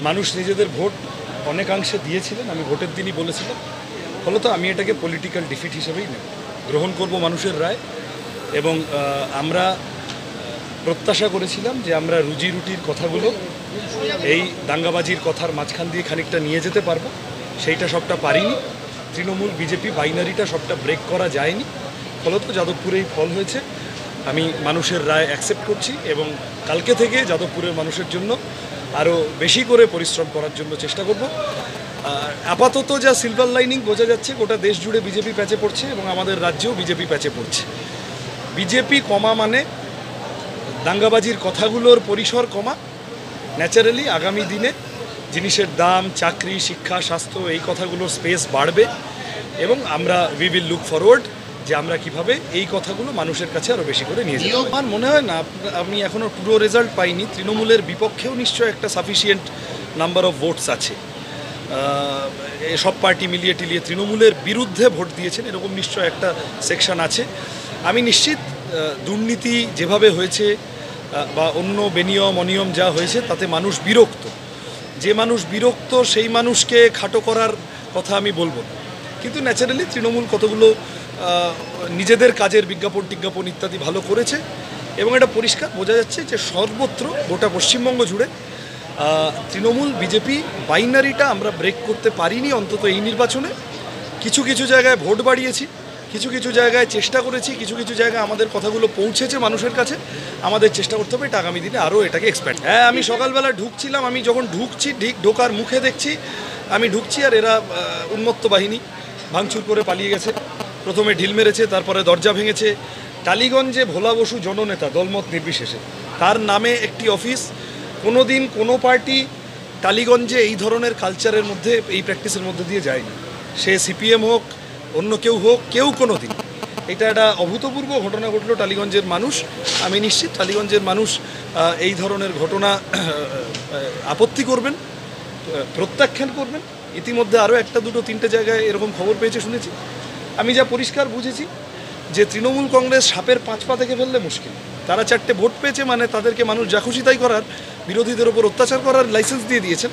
মানুষ নিজেদের ভোট অনেকাংশে দিয়েছিলেন। আমি ভোটের দিনই বলেছিলাম, ফলত আমি এটাকে পলিটিক্যাল ডিফিট হিসেবেই নেব, গ্রহণ করব মানুষের রায়। এবং আমরা প্রত্যাশা করেছিলাম যে আমরা রুজি রুটির কথাগুলো এই দাঙ্গাবাজির কথার মাঝখান দিয়ে খানিকটা নিয়ে যেতে পারবো, সেইটা সবটা পারিনি। তৃণমূল বিজেপি বাইনারিটা সবটা ব্রেক করা যায়নি, ফলত যাদবপুরেই ফল হয়েছে। আমি মানুষের রায় অ্যাকসেপ্ট করছি এবং কালকে থেকে যাদবপুরের মানুষের জন্য আরও বেশি করে পরিশ্রম করার জন্য চেষ্টা করব। আপাতত যা সিলভার লাইনিং বোঝা যাচ্ছে, গোটা দেশ জুড়ে বিজেপি প্যাচে পড়ছে এবং আমাদের রাজ্যেও বিজেপি প্যাচে পড়ছে। বিজেপি কমা মানে দাঙ্গাবাজির কথাগুলোর পরিসর কমা। ন্যাচারালি আগামী দিনে জিনিসের দাম, চাকরি, শিক্ষা, স্বাস্থ্য এই কথাগুলোর স্পেস বাড়বে এবং আমরা উই উইল লুক ফরওয়ার্ড যে আমরা কিভাবে এই কথাগুলো মানুষের কাছে আরও বেশি করে নিয়ে যাব। আমার মনে হয় না, আমি এখনও পুরো রেজাল্ট পাইনি, তৃণমূলের বিপক্ষেও নিশ্চয় একটা সাফিসিয়েন্ট নাম্বার অফ ভোটস আছে। সব পার্টি মিলিয়ে টিলিয়ে তৃণমূলের বিরুদ্ধে ভোট দিয়েছেন এরকম নিশ্চয় একটা সেকশন আছে। আমি নিশ্চিত দুর্নীতি যেভাবে হয়েছে বা অন্য বেনিয়ম অনিয়ম যা হয়েছে তাতে মানুষ বিরক্ত। যে মানুষ বিরক্ত সেই মানুষকে খাটো করার কথা আমি বলবো না, কিন্তু ন্যাচারালি তৃণমূল কতগুলো নিজেদের কাজের বিজ্ঞাপন ইত্যাদি ভালো করেছে এবং এটা পরিষ্কার বোঝা যাচ্ছে যে সর্বত্র গোটা পশ্চিমবঙ্গ জুড়ে তৃণমূল বিজেপি বাইনারিটা আমরা ব্রেক করতে পারিনি। অন্তত এই নির্বাচনে কিছু কিছু জায়গায় ভোট বাড়িয়েছি, কিছু কিছু জায়গায় চেষ্টা করেছি, কিছু কিছু জায়গায় আমাদের কথাগুলো পৌঁছেছে মানুষের কাছে। আমাদের চেষ্টা করতে হবে এটা আগামী দিনে আরও এটাকে এক্সপ্যান্ড। হ্যাঁ, আমি সকালবেলা ঢুকছিলাম, আমি যখন ঢুকছি ঠিক ঢোকার মুখে দেখছি আমি ঢুকছি আর এরা উন্মত্ত বাহিনী ভাঙচুর করে পালিয়ে গেছে। প্রথমে ঢিল মেরেছে, তারপরে দরজা ভেঙেছে। টালিগঞ্জে ভোলা বসু জননেতা দলমত নির্বিশেষে, তার নামে একটি অফিস। কোনো দিন কোনো পার্টি টালিগঞ্জে এই ধরনের কালচারের মধ্যে, এই প্র্যাকটিসের মধ্যে দিয়ে যায়নি। সে সিপিএম হোক, অন্য কেউ হোক, কেউ কোনো দিন। এটা একটা অভূতপূর্ব ঘটনা ঘটলো টালিগঞ্জের মানুষ। আমি নিশ্চিত টালিগঞ্জের মানুষ এই ধরনের ঘটনা আপত্তি করবেন, প্রত্যাখ্যান করবেন। ইতিমধ্যে আরও একটা দুটো তিনটে জায়গায় এরকম খবর পেয়েছে শুনেছি। আমি যা পরিষ্কার বুঝেছি যে তৃণমূল কংগ্রেস সাপের 5 পা থেকে ফেললে মুশকিল। তারা 4টে ভোট পেয়েছে মানে তাদেরকে মানুষ যা খুশি তাই করার, বিরোধীদের ওপর অত্যাচার করার লাইসেন্স দিয়ে দিয়েছেন।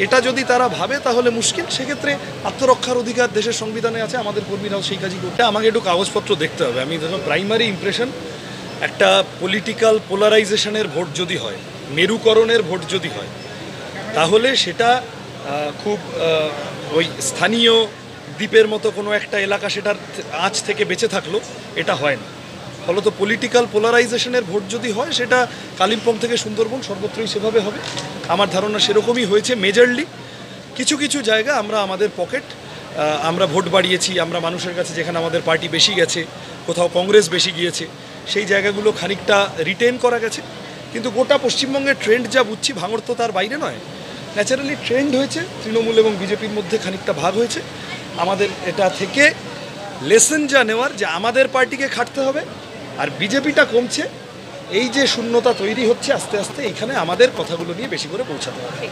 এটা যদি তারা ভাবে তাহলে মুশকিল। সেক্ষেত্রে আত্মরক্ষার অধিকার দেশের সংবিধানে আছে, আমাদের কর্মীরাও সেই কাজই করতে। আমাকে একটু কাগজপত্র দেখতে হবে। আমি দেখো প্রাইমারি ইমপ্রেশন, একটা পলিটিক্যাল পোলারাইজেশনের ভোট যদি হয়, মেরুকরণের ভোট যদি হয়, তাহলে সেটা খুব ওই স্থানীয় দ্বীপের মতো কোনো একটা এলাকা সেটার আঁচ থেকে বেঁচে থাকলো, এটা হয় না। ফলত পলিটিক্যাল পোলারাইজেশনের ভোট যদি হয় সেটা কালিম্পং থেকে সুন্দরবন সর্বত্রই সেভাবে হবে। আমার ধারণা সেরকমই হয়েছে। মেজরলি কিছু কিছু জায়গা আমরা আমাদের পকেট আমরা ভোট বাড়িয়েছি, আমরা মানুষের কাছে যেখানে আমাদের পার্টি বেশি গেছে, কোথাও কংগ্রেস বেশি গিয়েছে, সেই জায়গাগুলো খানিকটা রিটেন করা গেছে। কিন্তু গোটা পশ্চিমবঙ্গের ট্রেন্ড যা বুঝছি, ভাঙড় তো তার বাইরে নয়, ন্যাচারালি ট্রেন্ড হয়েছে তৃণমূল এবং বিজেপির মধ্যে খানিকটা ভাগ হয়েছে। আমাদের এটা থেকে লেসন যা নেওয়ার, যে আমাদের পার্টিকে খাটতে হবে আর বিজেপিটা কমছে, এই যে শূন্যতা তৈরি হচ্ছে আস্তে আস্তে, এইখানে আমাদের কথাগুলো নিয়ে বেশি করে পৌঁছাতে হবে।